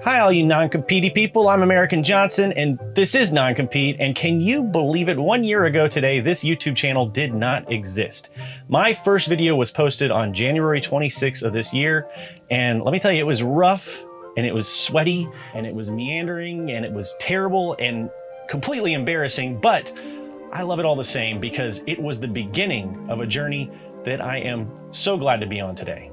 Hi, all you non-compete people. I'm American Johnson, and this is Non-Compete. And can you believe it? 1 year ago today, this YouTube channel did not exist. My first video was posted on January 26th of this year, and let me tell you, it was rough, and it was sweaty, and it was meandering, and it was terrible, and completely embarrassing, but I love it all the same because it was the beginning of a journey that I am so glad to be on today.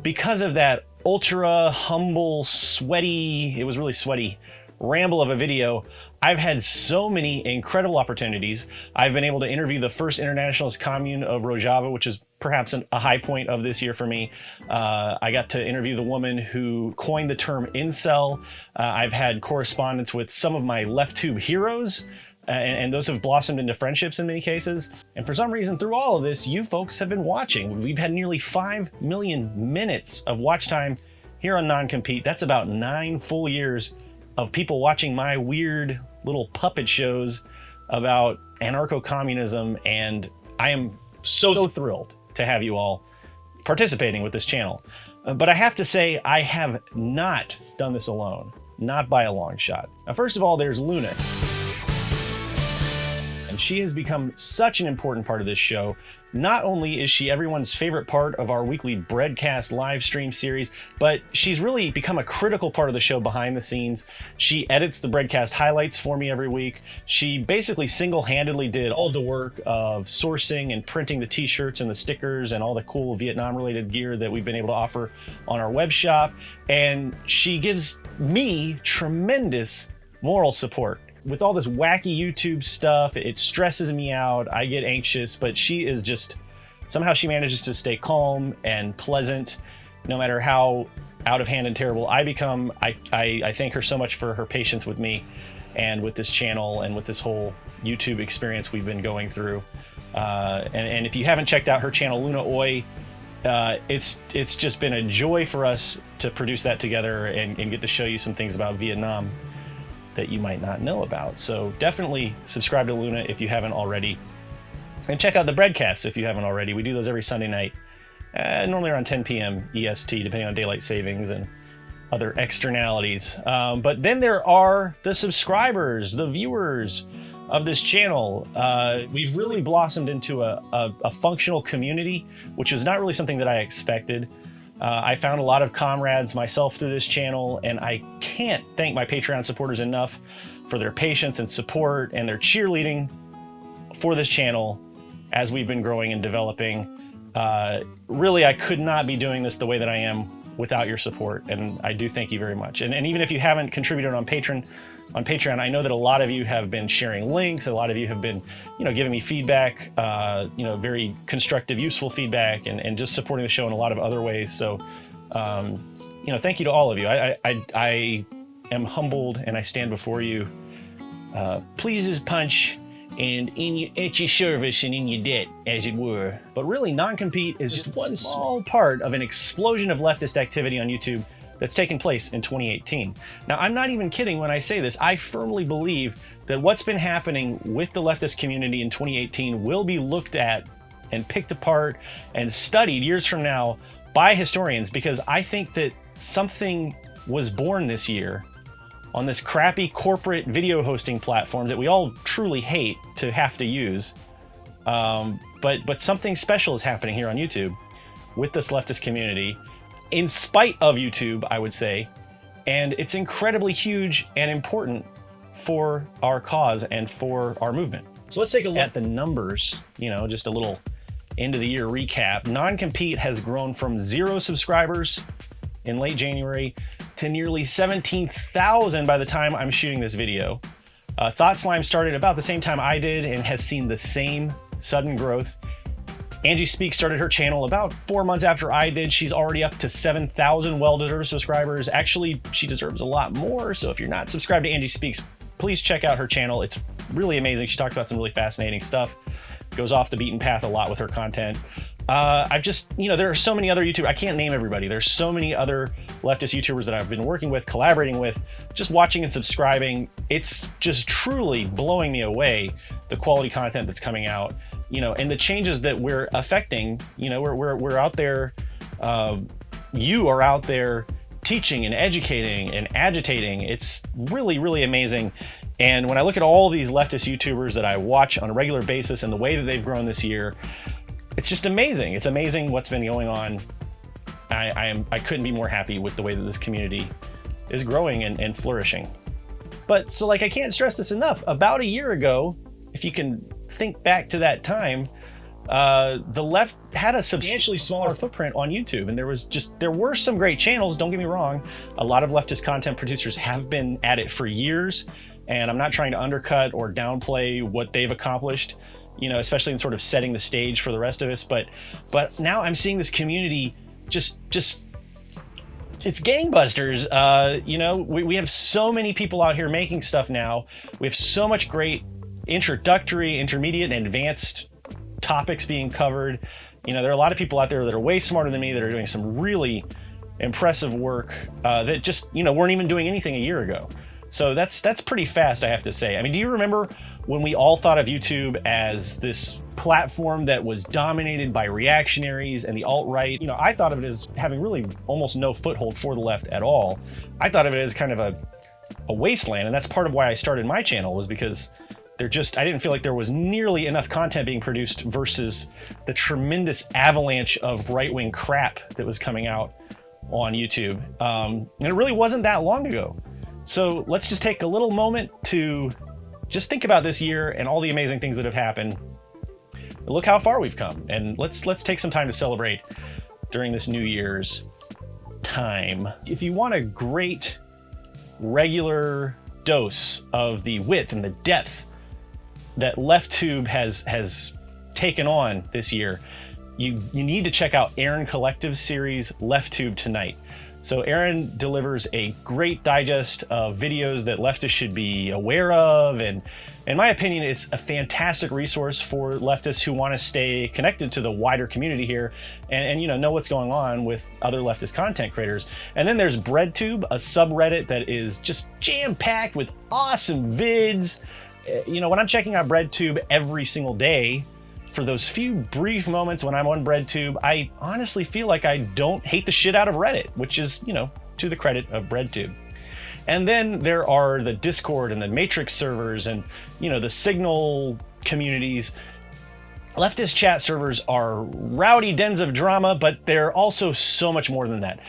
Because of that ultra humble, sweaty, it was really sweaty, ramble of a video, I've had so many incredible opportunities. I've been able to interview the first internationalist commune of Rojava, which is perhaps a high point of this year for me. I got to interview the woman who coined the term incel. I've had correspondence with some of my LeftTube heroes, and those have blossomed into friendships in many cases. And for some reason, through all of this, you folks have been watching. We've had nearly 5 million minutes of watch time here on Non-Compete. That's about 9 full years of people watching my weird little puppet shows about anarcho-communism, and I am so thrilled to have you all participating with this channel. But I have to say, I have not done this alone, not by a long shot. Now, first of all, there's Luna. She has become such an important part of this show. Not only is she everyone's favorite part of our weekly Breadcast live stream series, but she's really become a critical part of the show behind the scenes. She edits the Breadcast highlights for me every week. She basically single-handedly did all the work of sourcing and printing the t-shirts and the stickers and all the cool Vietnam-related gear that we've been able to offer on our web shop. And she gives me tremendous moral support. With all this wacky YouTube stuff, it stresses me out. I get anxious, but she is just, somehow she manages to stay calm and pleasant, no matter how out of hand and terrible I become. I thank her so much for her patience with me and with this channel and with this whole YouTube experience we've been going through. And if you haven't checked out her channel, Luna Oi, it's just been a joy for us to produce that together and get to show you some things about Vietnam that you might not know about. So definitely subscribe to Luna if you haven't already. And check out the Breadcasts if you haven't already. We do those every Sunday night, normally around 10 p.m. EST, depending on daylight savings and other externalities. But then there are the subscribers, the viewers of this channel. We've really blossomed into a functional community, which is not really something that I expected. I found a lot of comrades myself through this channel, and I can't thank my Patreon supporters enough for their patience and support and their cheerleading for this channel as we've been growing and developing. Really, I could not be doing this the way that I am without your support, and I do thank you very much. And even if you haven't contributed on Patreon, I know that a lot of you have been sharing links. A lot of you have been, giving me feedback, very constructive, useful feedback, and just supporting the show in a lot of other ways. So, thank you to all of you. I am humbled, and I stand before you, pleased as punch, and at your service and in your debt, as it were. But really, Non-Compete is just one small part of an explosion of leftist activity on YouTube that's taken place in 2018. Now, I'm not even kidding when I say this. I firmly believe that what's been happening with the leftist community in 2018 will be looked at and picked apart and studied years from now by historians, because I think that something was born this year on this crappy corporate video hosting platform that we all truly hate to have to use. But something special is happening here on YouTube with this leftist community, in spite of YouTube, I would say, and it's incredibly huge and important for our cause and for our movement. So let's take a look at the numbers, just a little end of the year recap. Non-Compete has grown from 0 subscribers in late January to nearly 17,000 by the time I'm shooting this video. Thought Slime started about the same time I did and has seen the same sudden growth. Angie Speaks started her channel about 4 months after I did. She's already up to 7,000 well-deserved subscribers. Actually, she deserves a lot more. So if you're not subscribed to Angie Speaks, please check out her channel. It's really amazing. She talks about some really fascinating stuff. Goes off the beaten path a lot with her content. I've just, there are so many other YouTubers. I can't name everybody. There's so many other leftist YouTubers that I've been working with, collaborating with, just watching and subscribing. It's just truly blowing me away, the quality content that's coming out, and the changes that we're affecting. We're out there, you are out there teaching and educating and agitating. It's really, really amazing. And when I look at all these leftist YouTubers that I watch on a regular basis and the way that they've grown this year, it's just amazing. It's amazing what's been going on. I couldn't be more happy with the way that this community is growing and flourishing. But so like, I can't stress this enough. About a year ago, if you can think back to that time, the left had a substantially smaller footprint on YouTube, and there were some great channels, don't get me wrong. A lot of leftist content producers have been at it for years, and I'm not trying to undercut or downplay what they've accomplished, you know, especially in sort of setting the stage for the rest of us. But now I'm seeing this community just it's gangbusters. You know, we have so many people out here making stuff now. We have so much great introductory, intermediate, and advanced topics being covered. You know, there are a lot of people out there that are way smarter than me that are doing some really impressive work that just, you know, weren't even doing anything a year ago. So that's pretty fast, I have to say. I mean, do you remember when we all thought of YouTube as this platform that was dominated by reactionaries and the alt-right? You know, I thought of it as having really almost no foothold for the left at all. I thought of it as kind of a wasteland, and that's part of why I started my channel, was because I didn't feel like there was nearly enough content being produced versus the tremendous avalanche of right-wing crap that was coming out on YouTube. And it really wasn't that long ago. So let's just take a little moment to just think about this year and all the amazing things that have happened. Look how far we've come, and let's take some time to celebrate during this New Year's time. If you want a great regular dose of the width and the depth that LeftTube has taken on this year, you need to check out Aaron Collective's series LeftTube Tonight. So Aaron delivers a great digest of videos that leftists should be aware of, and in my opinion, it's a fantastic resource for leftists who want to stay connected to the wider community here and you know what's going on with other leftist content creators. And then there's BreadTube, a subreddit that is just jam-packed with awesome vids. You know, when I'm checking out BreadTube every single day, for those few brief moments when I'm on BreadTube, I honestly feel like I don't hate the shit out of Reddit, which is, you know, to the credit of BreadTube. And then there are the Discord and the Matrix servers and, you know, the Signal communities. Leftist chat servers are rowdy dens of drama, but they're also so much more than that.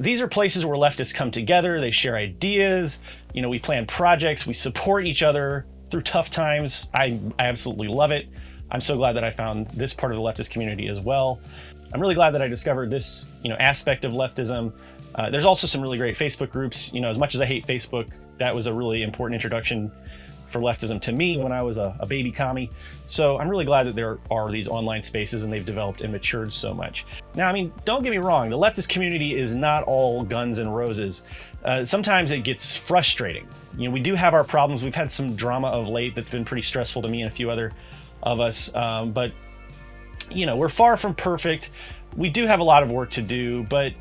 These are places where leftists come together, they share ideas, you know, we plan projects, we support each other through tough times. I absolutely love it. I'm so glad that I found this part of the leftist community as well. I'm really glad that I discovered this, you know, aspect of leftism. There's also some really great Facebook groups. You know, as much as I hate Facebook, that was a really important introduction for leftism to me when I was a baby commie. So I'm really glad that there are these online spaces and they've developed and matured so much. Now, I mean, don't get me wrong, the leftist community is not all guns and roses. Sometimes it gets frustrating. You know, we do have our problems. We've had some drama of late that's been pretty stressful to me and a few other of us, but you know, we're far from perfect. We do have a lot of work to do, but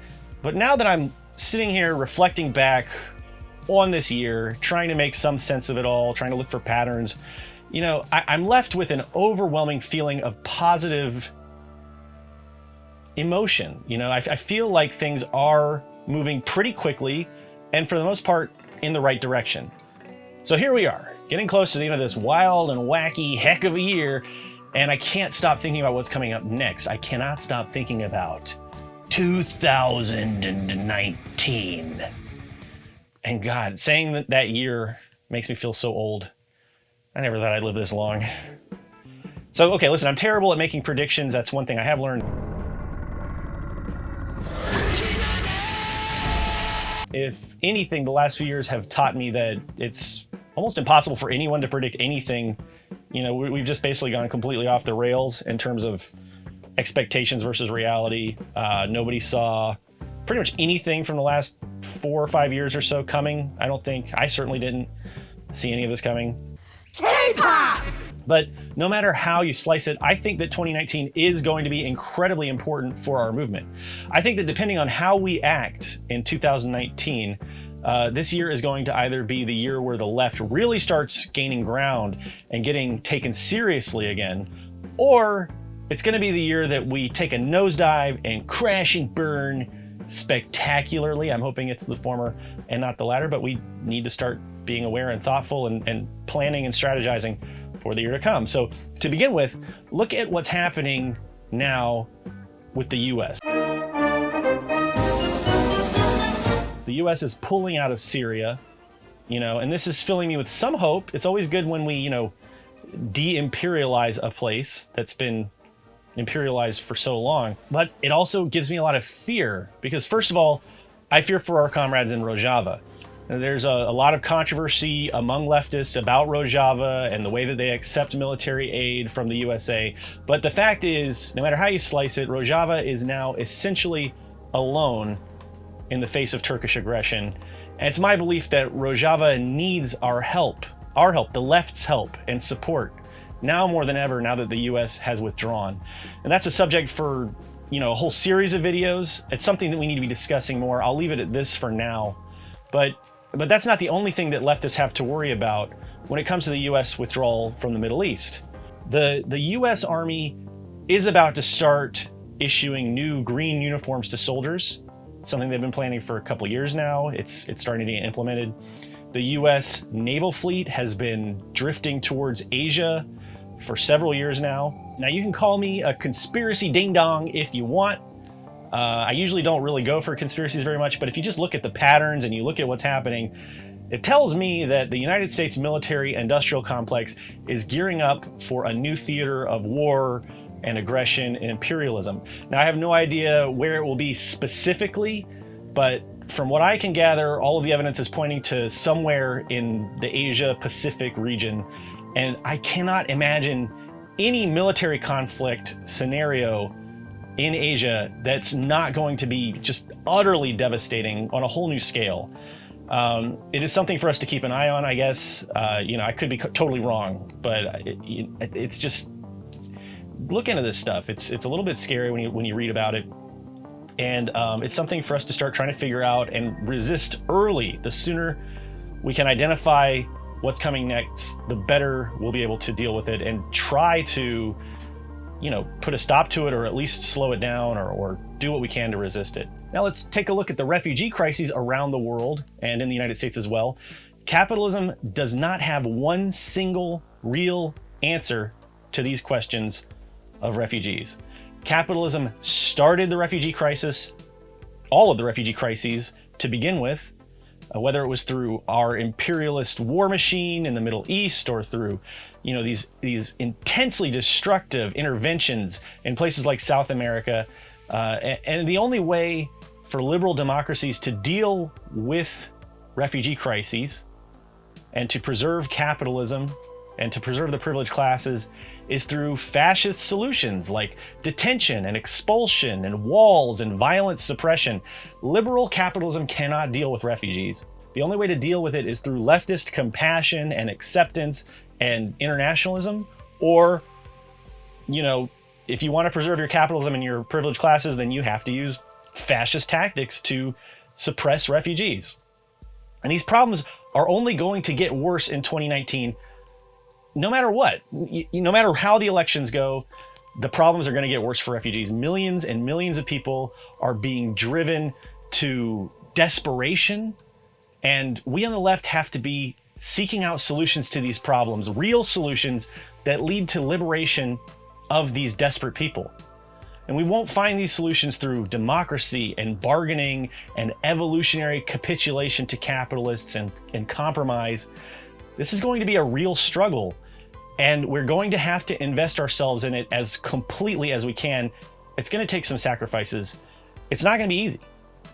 now that I'm sitting here reflecting back on this year, trying to make some sense of it all, trying to look for patterns, you know, I'm left with an overwhelming feeling of positive emotion. You know, I feel like things are moving pretty quickly and for the most part in the right direction. So here we are, getting close to the end of this wild and wacky heck of a year, and I can't stop thinking about what's coming up next. I cannot stop thinking about 2019. And God, saying that year makes me feel so old. I never thought I'd live this long. So, okay, listen, I'm terrible at making predictions. That's one thing I have learned. If anything, the last few years have taught me that it's almost impossible for anyone to predict anything. You know, we've just basically gone completely off the rails in terms of expectations versus reality. Nobody saw pretty much anything from the last 4 or 5 years or so coming. I don't think, I certainly didn't see any of this coming. K-pop! But no matter how you slice it, I think that 2019 is going to be incredibly important for our movement. I think that depending on how we act in 2019, this year is going to either be the year where the left really starts gaining ground and getting taken seriously again, or it's going to be the year that we take a nosedive and crash and burn spectacularly. I'm hoping it's the former and not the latter, but we need to start being aware and thoughtful and planning and strategizing for the year to come. So to begin with, look at what's happening now with the US. The US is pulling out of Syria, and this is filling me with some hope. It's always good when we, de-imperialize a place that's been imperialized for so long. But it also gives me a lot of fear because, first of all, I fear for our comrades in Rojava. There's a lot of controversy among leftists about Rojava and the way that they accept military aid from the USA. But the fact is, no matter how you slice it, Rojava is now essentially alone in the face of Turkish aggression. And it's my belief that Rojava needs our help, the left's help and support, now more than ever, now that the US has withdrawn. And that's a subject for, a whole series of videos. It's something that we need to be discussing more. I'll leave it at this for now. But that's not the only thing that leftists have to worry about when it comes to the US withdrawal from the Middle East. The US Army is about to start issuing new green uniforms to soldiers, something they've been planning for a couple of years now. It's starting to get implemented. The US naval fleet has been drifting towards Asia for several years now. Now, you can call me a conspiracy ding-dong if you want. I usually don't really go for conspiracies very much, but if you just look at the patterns and you look at what's happening, it tells me that the United States military-industrial complex is gearing up for a new theater of war and aggression and imperialism. Now, I have no idea where it will be specifically, but from what I can gather, all of the evidence is pointing to somewhere in the Asia-Pacific region, and I cannot imagine any military conflict scenario in Asia that's not going to be just utterly devastating on a whole new scale. It is something for us to keep an eye on, I guess. I could be totally wrong, but it's just, look into this stuff. It's a little bit scary when you read about it. And it's something for us to start trying to figure out and resist early. The sooner we can identify what's coming next, the better we'll be able to deal with it and try to, put a stop to it, or at least slow it down, or do what we can to resist it. Now let's take a look at the refugee crises around the world and in the United States as well. Capitalism does not have one single real answer to these questions of refugees. Capitalism started the refugee crisis, all of the refugee crises to begin with, whether it was through our imperialist war machine in the Middle East or through, these intensely destructive interventions in places like South America. And the only way for liberal democracies to deal with refugee crises and to preserve capitalism and to preserve the privileged classes is through fascist solutions like detention and expulsion and walls and violent suppression. Liberal capitalism cannot deal with refugees. The only way to deal with it is through leftist compassion and acceptance and internationalism, or, if you want to preserve your capitalism and your privileged classes, then you have to use fascist tactics to suppress refugees. And these problems are only going to get worse in 2019. No matter what, no matter how the elections go, the problems are going to get worse for refugees. Millions and millions of people are being driven to desperation, and we on the left have to be seeking out solutions to these problems, real solutions that lead to liberation of these desperate people. And we won't find these solutions through democracy and bargaining and evolutionary capitulation to capitalists and compromise. This is going to be a real struggle. And we're going to have to invest ourselves in it as completely as we can. It's going to take some sacrifices. It's not going to be easy,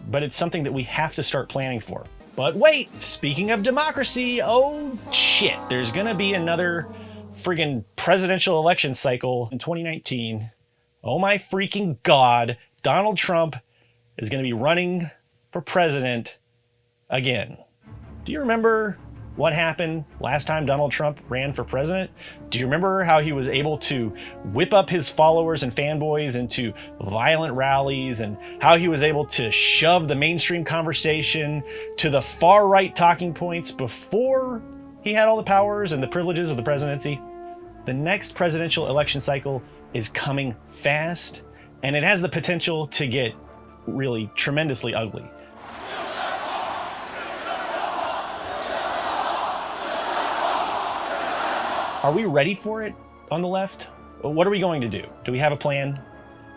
but it's something that we have to start planning for. But wait, speaking of democracy, oh shit, there's going to be another friggin' presidential election cycle in 2019. Oh my freaking God, Donald Trump is going to be running for president again. Do you remember what happened last time Donald Trump ran for president? Do you remember how he was able to whip up his followers and fanboys into violent rallies, and how he was able to shove the mainstream conversation to the far right talking points before he had all the powers and the privileges of the presidency? The next presidential election cycle is coming fast, and it has the potential to get really tremendously ugly. Are we ready for it on the left? What are we going to do? Do we have a plan?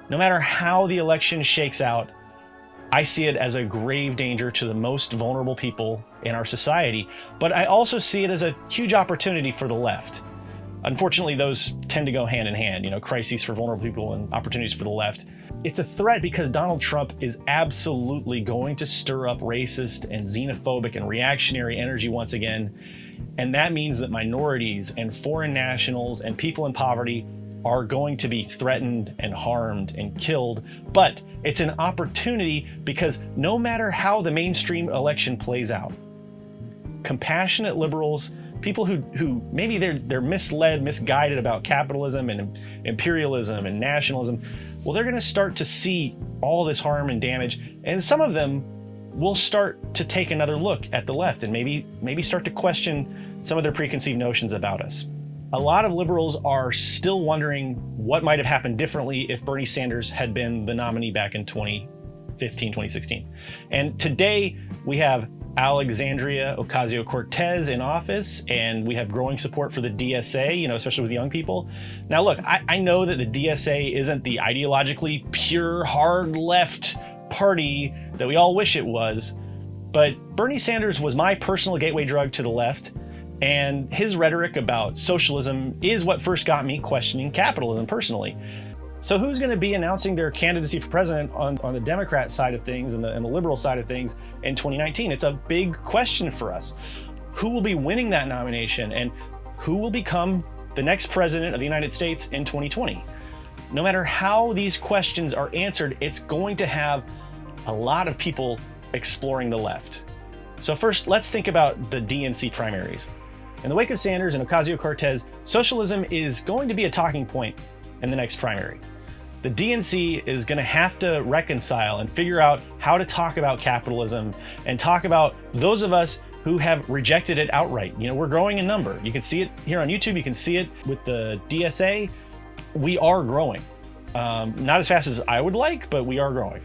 No matter how the election shakes out, I see it as a grave danger to the most vulnerable people in our society, but I also see it as a huge opportunity for the left. Unfortunately, those tend to go hand in hand, crises for vulnerable people and opportunities for the left. It's a threat because Donald Trump is absolutely going to stir up racist and xenophobic and reactionary energy once again. And that means that minorities and foreign nationals and people in poverty are going to be threatened and harmed and killed. But it's an opportunity because no matter how the mainstream election plays out, compassionate liberals, people who maybe they're misled, misguided about capitalism and imperialism and nationalism, well, they're going to start to see all this harm and damage, and some of them will start to take another look at the left and maybe start to question some of their preconceived notions about us. A lot of liberals are still wondering what might have happened differently if Bernie Sanders had been the nominee back in 2015, 2016. And today we have Alexandria Ocasio-Cortez in office, and we have growing support for the DSA, especially with young people. Now, look, I know that the DSA isn't the ideologically pure, hard left party that we all wish it was, but Bernie Sanders was my personal gateway drug to the left, and his rhetoric about socialism is what first got me questioning capitalism personally. So who's going to be announcing their candidacy for president on the Democrat side of things and the liberal side of things in 2019? It's a big question for us. Who will be winning that nomination, and who will become the next president of the United States in 2020? No matter how these questions are answered, it's going to have a lot of people exploring the left. So first, let's think about the DNC primaries. In the wake of Sanders and Ocasio-Cortez, socialism is going to be a talking point in the next primary. The DNC is going to have to reconcile and figure out how to talk about capitalism and talk about those of us who have rejected it outright. We're growing in number. You can see it here on YouTube. You can see it with the DSA. We are growing. Not as fast as I would like, but we are growing.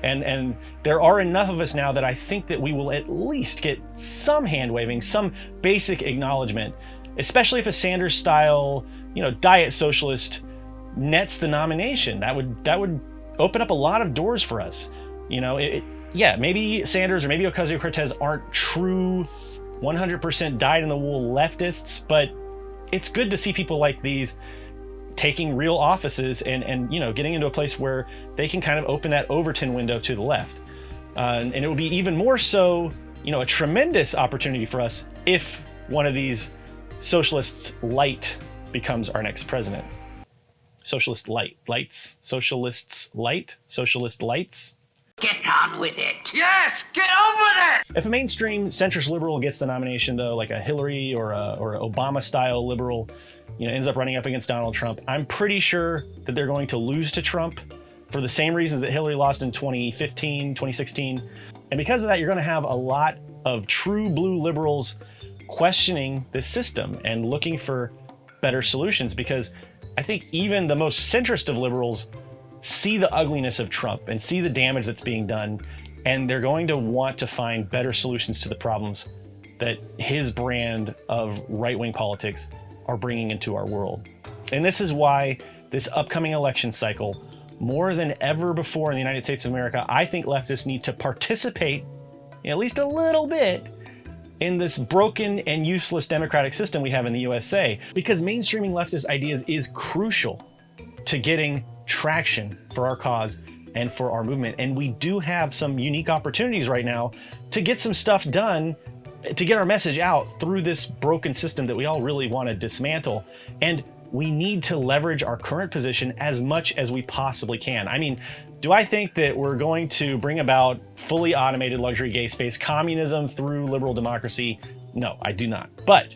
And there are enough of us now that I think that we will at least get some hand waving, some basic acknowledgement, especially if a Sanders style, diet socialist nets the nomination. That would open up a lot of doors for us. Maybe Sanders or maybe Ocasio-Cortez aren't true 100% dyed-in-the-wool leftists, but it's good to see people like these taking real offices and getting into a place where they can kind of open that Overton window to the left. And it will be even more so, a tremendous opportunity for us if one of these socialists light becomes our next president. Socialist lights. Get on with it. Yes, get on with it. If a mainstream centrist liberal gets the nomination, though, like a Hillary or an Obama-style liberal, ends up running up against Donald Trump, I'm pretty sure that they're going to lose to Trump for the same reasons that Hillary lost in 2015, 2016. And because of that, you're going to have a lot of true blue liberals questioning this system and looking for better solutions, because I think even the most centrist of liberals see the ugliness of Trump and see the damage that's being done, and they're going to want to find better solutions to the problems that his brand of right-wing politics are bringing into our world. And this is why this upcoming election cycle, more than ever before in the United States of America, I think leftists need to participate at least a little bit in this broken and useless democratic system we have in the USA, because mainstreaming leftist ideas is crucial to getting traction for our cause and for our movement. And we do have some unique opportunities right now to get some stuff done, to get our message out through this broken system that we all really want to dismantle. And we need to leverage our current position as much as we possibly can. I mean, do I think that we're going to bring about fully automated luxury gay space communism through liberal democracy? No, I do not. But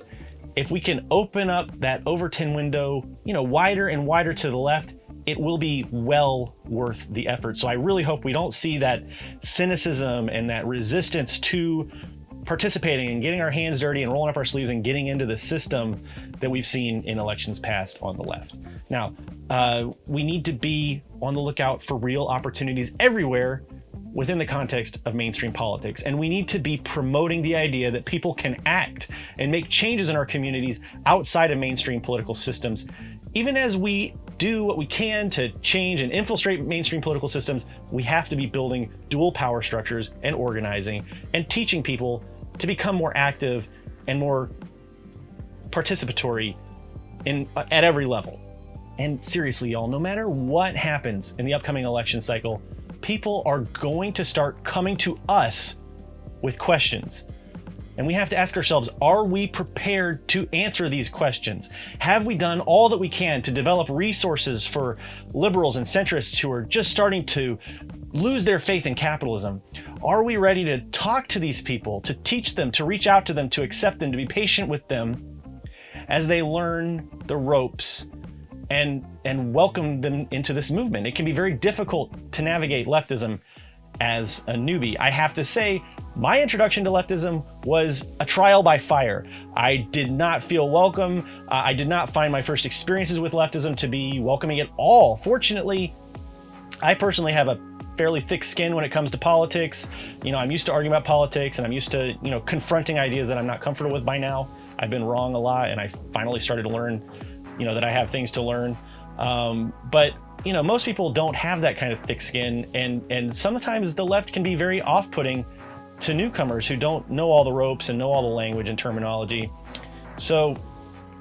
if we can open up that Overton window, wider and wider to the left, it will be well worth the effort. So I really hope we don't see that cynicism and that resistance to participating and getting our hands dirty and rolling up our sleeves and getting into the system that we've seen in elections past on the left. Now, we need to be on the lookout for real opportunities everywhere within the context of mainstream politics. And we need to be promoting the idea that people can act and make changes in our communities outside of mainstream political systems. Even as we do what we can to change and infiltrate mainstream political systems, we have to be building dual power structures and organizing and teaching people to become more active and more participatory at every level. And seriously, y'all, no matter what happens in the upcoming election cycle, people are going to start coming to us with questions. And we have to ask ourselves, are we prepared to answer these questions? Have we done all that we can to develop resources for liberals and centrists who are just starting to lose their faith in capitalism? Are we ready to talk to these people, to teach them, to reach out to them, to accept them, to be patient with them as they learn the ropes and welcome them into this movement? It can be very difficult to navigate leftism as a newbie. I have to say, my introduction to leftism was a trial by fire. I did not feel welcome. I did not find my first experiences with leftism to be welcoming at all. Fortunately, I personally have a fairly thick skin when it comes to politics. I'm used to arguing about politics, and I'm used to, confronting ideas that I'm not comfortable with by now. I've been wrong a lot, and I finally started to learn, that I have things to learn. But most people don't have that kind of thick skin, and sometimes the left can be very off-putting to newcomers who don't know all the ropes and know all the language and terminology. So,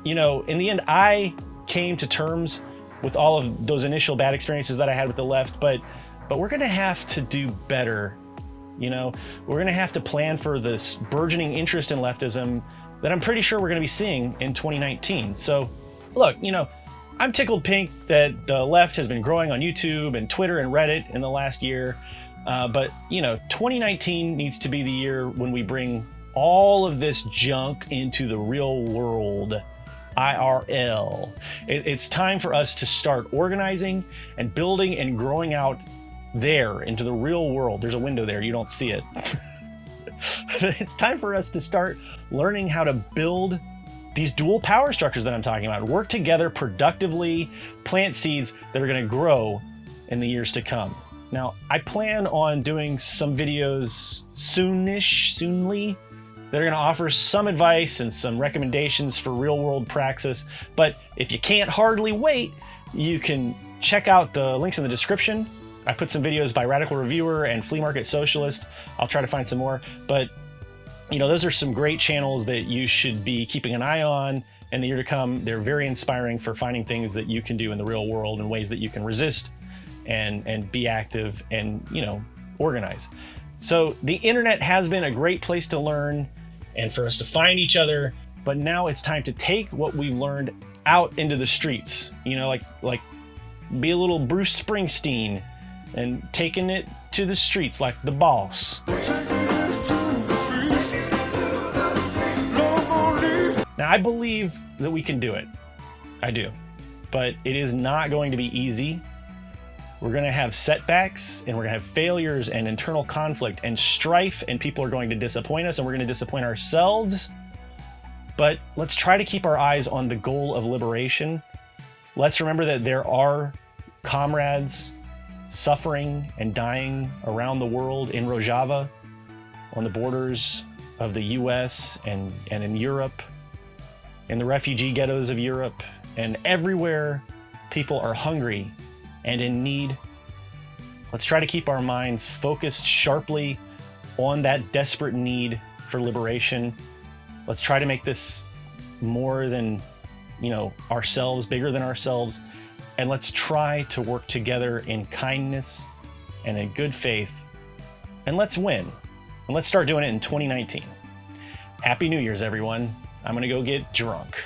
in the end, I came to terms with all of those initial bad experiences that I had with the left, but we're gonna have to do better. We're gonna have to plan for this burgeoning interest in leftism that I'm pretty sure we're gonna be seeing in 2019. So, look, I'm tickled pink that the left has been growing on YouTube and Twitter and Reddit in the last year. But 2019 needs to be the year when we bring all of this junk into the real world, IRL. It's time for us to start organizing and building and growing out there into the real world. There's a window there, you don't see it. It's time for us to start learning how to build these dual power structures that I'm talking about, work together productively, plant seeds that are going to grow in the years to come. Now, I plan on doing some videos soonly, that are going to offer some advice and some recommendations for real-world praxis. But if you can't hardly wait, you can check out the links in the description. I put some videos by Radical Reviewer and Flea Market Socialist. I'll try to find some more. But those are some great channels that you should be keeping an eye on in the year to come. They're very inspiring for finding things that you can do in the real world and ways that you can resist and be active and, organize. So the internet has been a great place to learn and for us to find each other, but now it's time to take what we've learned out into the streets, like be a little Bruce Springsteen and taking it to the streets like the boss. Now, I believe that we can do it. I do. But it is not going to be easy. We're going to have setbacks, and we're going to have failures and internal conflict and strife, and people are going to disappoint us, and we're going to disappoint ourselves. But let's try to keep our eyes on the goal of liberation. Let's remember that there are comrades suffering and dying around the world in Rojava, on the borders of the US and in Europe, in the refugee ghettos of Europe, and everywhere people are hungry and in need. Let's try to keep our minds focused sharply on that desperate need for liberation. Let's try to make this more than, ourselves, bigger than ourselves. And let's try to work together in kindness and in good faith. And let's win. And let's start doing it in 2019. Happy New Year's, everyone. I'm gonna go get drunk.